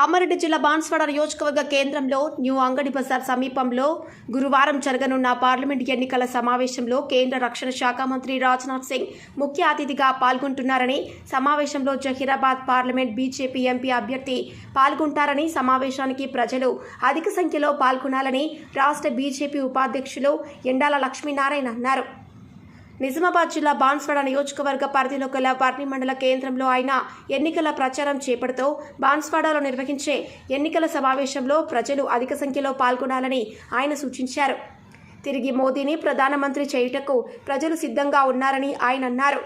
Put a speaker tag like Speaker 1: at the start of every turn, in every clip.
Speaker 1: కామారెడ్డి జిల్లా బాన్స్వాడ నియోజకవర్గ కేంద్రంలో న్యూ అంగడి బజార్ సమీపంలో గురువారం జరగనున్న పార్లమెంట్ ఎన్నికల సమావేశంలో కేంద్ర రక్షణ శాఖ మంత్రి రాజ్నాథ్ సింగ్ ముఖ్య అతిథిగా పాల్గొంటున్నారని, సమావేశంలో జహీరాబాద్ పార్లమెంట్ బీజేపీ ఎంపీ అభ్యర్థి పాల్గొంటారని, సమావేశానికి ప్రజలు అధిక సంఖ్యలో పాల్గొనాలని రాష్ట్ర బీజేపీ ఉపాధ్యక్షులు ఎండాల లక్ష్మీనారాయణ అన్నారు. నిజామాబాద్ జిల్లా బాన్స్వాడ నియోజకవర్గ పరిధిలో గల వర్ణి మండల కేంద్రంలో ఆయన ఎన్నికల ప్రచారం చేపడుతూ బాన్స్వాడలో నిర్వహించే ఎన్నికల సమావేశంలో ప్రజలు అధిక సంఖ్యలో పాల్గొనాలని ఆయన సూచించారు. తిరిగి మోదీని ప్రధానమంత్రి చేయుటకు ప్రజలు సిద్ధంగా ఉన్నారని ఆయన అన్నారు.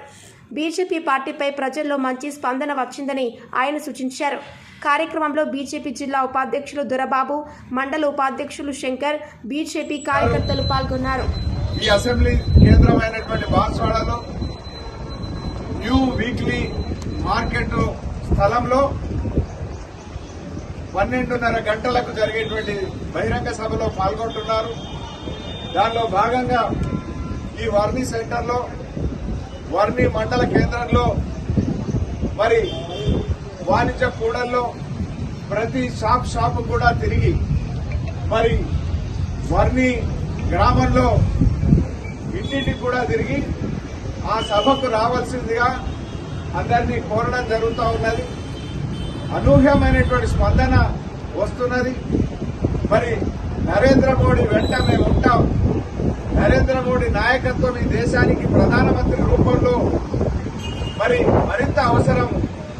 Speaker 1: బీజేపీ పార్టీపై ప్రజల్లో మంచి స్పందన వచ్చిందని ఆయన సూచించారు. కార్యక్రమంలో బీజేపీ జిల్లా ఉపాధ్యక్షులు దొరబాబు, మండల ఉపాధ్యక్షులు శంకర్, బీజేపీ కార్యకర్తలు పాల్గొన్నారు.
Speaker 2: ఈ అసెంబ్లీ కేంద్రమైనటువంటి బాన్స్వాడలో న్యూ వీక్లీ మార్కెట్ స్థలంలో 12:30 గంటలకు జరిగేటువంటి బహిరంగ సభలో పాల్గొంటున్నారు. దానిలో భాగంగా ఈ వర్ణి సెంటర్లో, వర్ణి మండల కేంద్రంలో, మరి వాణిజ్య కూడల్లో ప్రతి షాపు కూడా తిరిగి మరి వర్ణి గ్రామంలో ఇంటింటికి కూడా తిరిగి ఆ సభకు రావాల్సిందిగా అందరినీ కోరడం జరుగుతూ ఉన్నది. అనూహ్యమైనటువంటి స్పందన వస్తున్నది. మరి నరేంద్ర మోడీ వెంట మేము ఉంటాం. నరేంద్ర మోడీ నాయకత్వం ఈ దేశానికి ప్రధానమంత్రి రూపంలో మరి మరింత అవసరం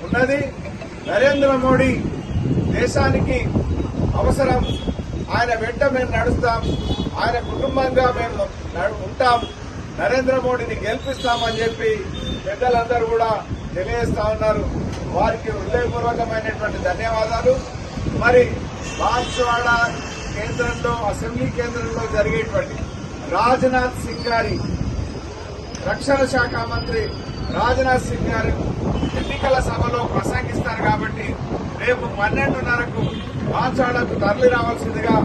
Speaker 2: ఉన్నది. నరేంద్ర మోడీ దేశానికి అవసరం. ఆయన వెంట మేము నడుస్తాం. ఆయన కుటుంబంగా మేము ఉంటాం. నరేంద్ర మోడీని గెలిపిస్తామని చెప్పి పెద్దలందరూ కూడా తెలియజేస్తా ఉన్నారు. వారికి హృదయపూర్వకమైనటువంటి ధన్యవాదాలు. మరి బాన్స్వాడ కేంద్రంలో, అసెంబ్లీ కేంద్రంలో జరిగేటువంటి రాజ్నాథ్ సింగ్ గారి, రక్షణ శాఖ మంత్రి రాజ్నాథ్ సింగ్ గారు ఎన్నికల సభలో ప్రసంగిస్తారు కాబట్టి రేపు 12:30కు బాన్స్వాడకు తరలి రావాల్సిందిగా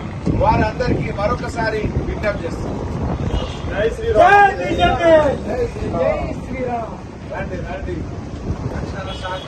Speaker 2: వారందరికీ మరొకసారి విజ్ఞప్తి చేస్తారు. జై శ్రీరామ్. జై శ్రీరామ్. రండి రక్షణ శాఖ